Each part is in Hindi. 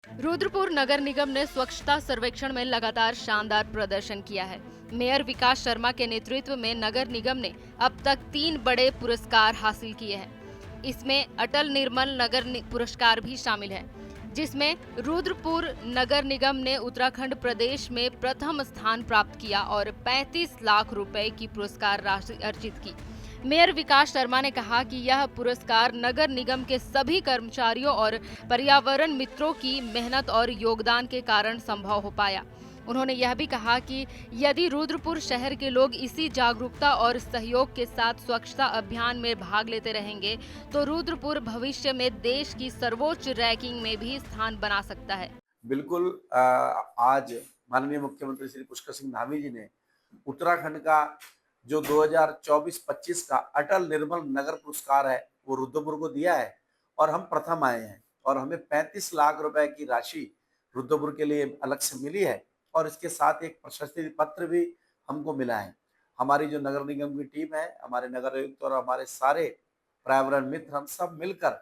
रुद्रपुर नगर निगम ने स्वच्छता सर्वेक्षण में लगातार शानदार प्रदर्शन किया है। मेयर विकास शर्मा के नेतृत्व में नगर निगम ने अब तक 3 बड़े पुरस्कार हासिल किए हैं। इसमें अटल निर्मल पुरस्कार भी शामिल है, जिसमें रुद्रपुर नगर निगम ने उत्तराखंड प्रदेश में प्रथम स्थान प्राप्त किया और 35 लाख रुपए की पुरस्कार राशि अर्जित की। मेयर विकास शर्मा ने कहा कि यह पुरस्कार नगर निगम के सभी कर्मचारियों और पर्यावरण मित्रों की मेहनत और योगदान के कारण संभव हो पाया। उन्होंने यह भी कहा कि यदि रुद्रपुर शहर के लोग इसी जागरूकता और सहयोग के साथ स्वच्छता अभियान में भाग लेते रहेंगे, तो रुद्रपुर भविष्य में देश की सर्वोच्च रैंकिंग में भी स्थान बना सकता है। बिल्कुल। आज माननीय मुख्यमंत्री श्री पुष्कर सिंह धामी जी ने उत्तराखंड का जो 2024-25 का अटल निर्मल नगर पुरस्कार है वो रुद्रपुर को दिया है और हम प्रथम आए हैं और हमें 35 लाख रुपए की राशि रुद्रपुर के लिए अलग से मिली है और इसके साथ एक प्रशस्ति पत्र भी हमको मिला है। हमारी जो नगर निगम की टीम है, हमारे नगर आयुक्त और हमारे सारे पर्यावरण मित्र, हम सब मिलकर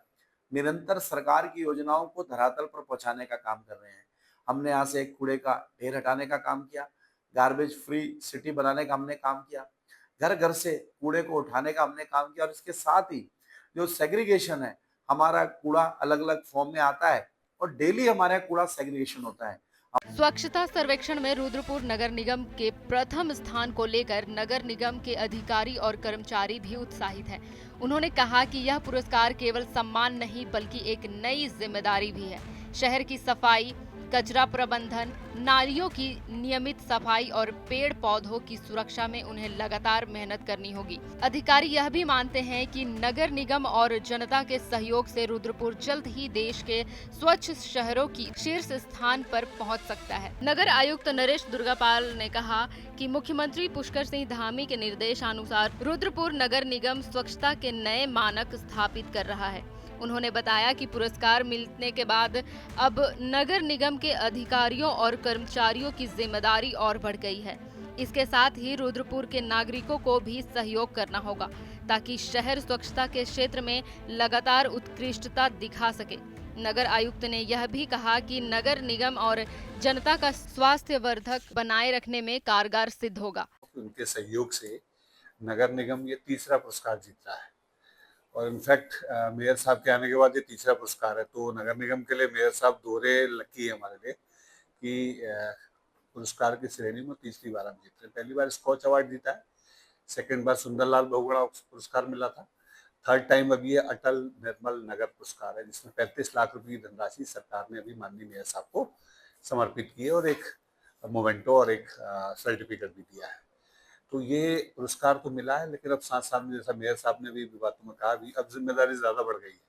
निरंतर सरकार की योजनाओं को धरातल पर पहुंचाने का काम कर रहे हैं। हमने यहाँ से एक कूड़े का ढेर हटाने का काम किया, गार्बेज फ्री सिटी बनाने का हमने काम किया, घर घर से कूड़े को उठाने का हमने काम किया और इसके साथ ही जो सेग्रीगेशन है, हमारा कूड़ा अलग अलग फॉर्म में आता है और डेली हमारे यहाँ कूड़ा सेग्रीगेशन होता है। स्वच्छता सर्वेक्षण में रुद्रपुर नगर निगम के प्रथम स्थान को लेकर नगर निगम के अधिकारी और कर्मचारी भी उत्साहित हैं। उन्होंने कहा कि यह पुरस्कार केवल सम्मान नहीं बल्कि एक नई जिम्मेदारी भी है। शहर की सफाई, कचरा प्रबंधन, नालियों की नियमित सफाई और पेड़ पौधों की सुरक्षा में उन्हें लगातार मेहनत करनी होगी। अधिकारी यह भी मानते हैं कि नगर निगम और जनता के सहयोग से रुद्रपुर जल्द ही देश के स्वच्छ शहरों की शीर्ष स्थान पर पहुंच सकता है। नगर आयुक्त नरेश दुर्गापाल ने कहा कि मुख्यमंत्री पुष्कर सिंह धामी के निर्देशानुसार रुद्रपुर नगर निगम स्वच्छता के नए मानक स्थापित कर रहा है। उन्होंने बताया कि पुरस्कार मिलने के बाद अब नगर निगम के अधिकारियों और कर्मचारियों की जिम्मेदारी और बढ़ गई है। इसके साथ ही रुद्रपुर के नागरिकों को भी सहयोग करना होगा ताकि शहर स्वच्छता के क्षेत्र में लगातार उत्कृष्टता दिखा सके। नगर आयुक्त ने यह भी कहा कि नगर निगम और जनता का स्वास्थ्यवर्धक बनाए रखने में कारगर सिद्ध होगा। उनके सहयोग से नगर निगम ये तीसरा पुरस्कार जीता है और इनफैक्ट मेयर साहब के आने के बाद ये तीसरा पुरस्कार है। तो नगर निगम के लिए मेयर साहब दोहरे लकी है हमारे लिए कि पुरस्कार की श्रेणी में तीसरी बार हम जीत रहे हैं। पहली बार स्कॉच अवार्ड जीता है, सेकंड बार सुंदरलाल बहुगुणा पुरस्कार मिला था, थर्ड टाइम अभी ये अटल निर्मल नगर पुरस्कार है जिसमें 35 लाख रुपए की धनराशि सरकार ने अभी माननीय मेयर साहब को समर्पित की है और एक मोमेंटो और एक सर्टिफिकेट भी दिया है। तो ये पुरस्कार तो मिला है, लेकिन अब साथ साथ में जैसा मेयर साहब ने भी बातों में कहा, भी अब जिम्मेदारी ज्यादा बढ़ गई है।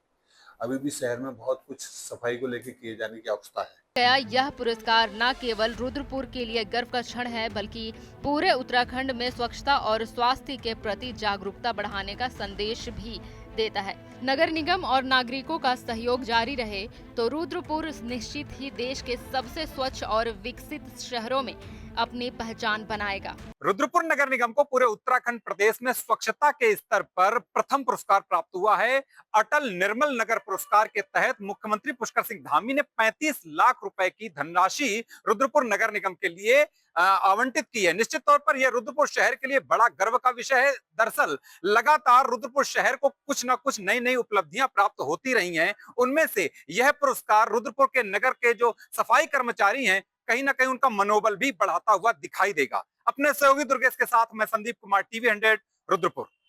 अभी भी शहर में बहुत कुछ सफाई को लेकर किए जाने की आवश्यकता है। यह पुरस्कार न केवल रुद्रपुर के लिए गर्व का क्षण है बल्कि पूरे उत्तराखंड में स्वच्छता और स्वास्थ्य के प्रति जागरूकता बढ़ाने का संदेश भी देता है। नगर निगम और नागरिकों का सहयोग जारी रहे तो रुद्रपुर निश्चित ही देश के सबसे स्वच्छ और विकसित शहरों में अपनी पहचान बनाएगा। रुद्रपुर नगर निगम को पूरे उत्तराखंड प्रदेश में स्वच्छता के स्तर पर प्रथम पुरस्कार प्राप्त हुआ है। अटल निर्मल नगर पुरस्कार के तहत मुख्यमंत्री पुष्कर सिंह धामी ने 35 लाख रुपए की धनराशि रुद्रपुर नगर निगम के लिए आवंटित की है। निश्चित तौर पर यह रुद्रपुर शहर के लिए बड़ा गर्व का विषय है। दरअसल लगातार रुद्रपुर शहर को कुछ न कुछ नई नई उपलब्धियां प्राप्त होती रही हैं। उनमें से यह पुरस्कार रुद्रपुर के नगर के जो सफाई कर्मचारी हैं, कहीं ना कहीं उनका मनोबल भी बढ़ाता हुआ दिखाई देगा। अपने सहयोगी दुर्गेश के साथ मैं संदीप कुमार, टीवी 100, रुद्रपुर।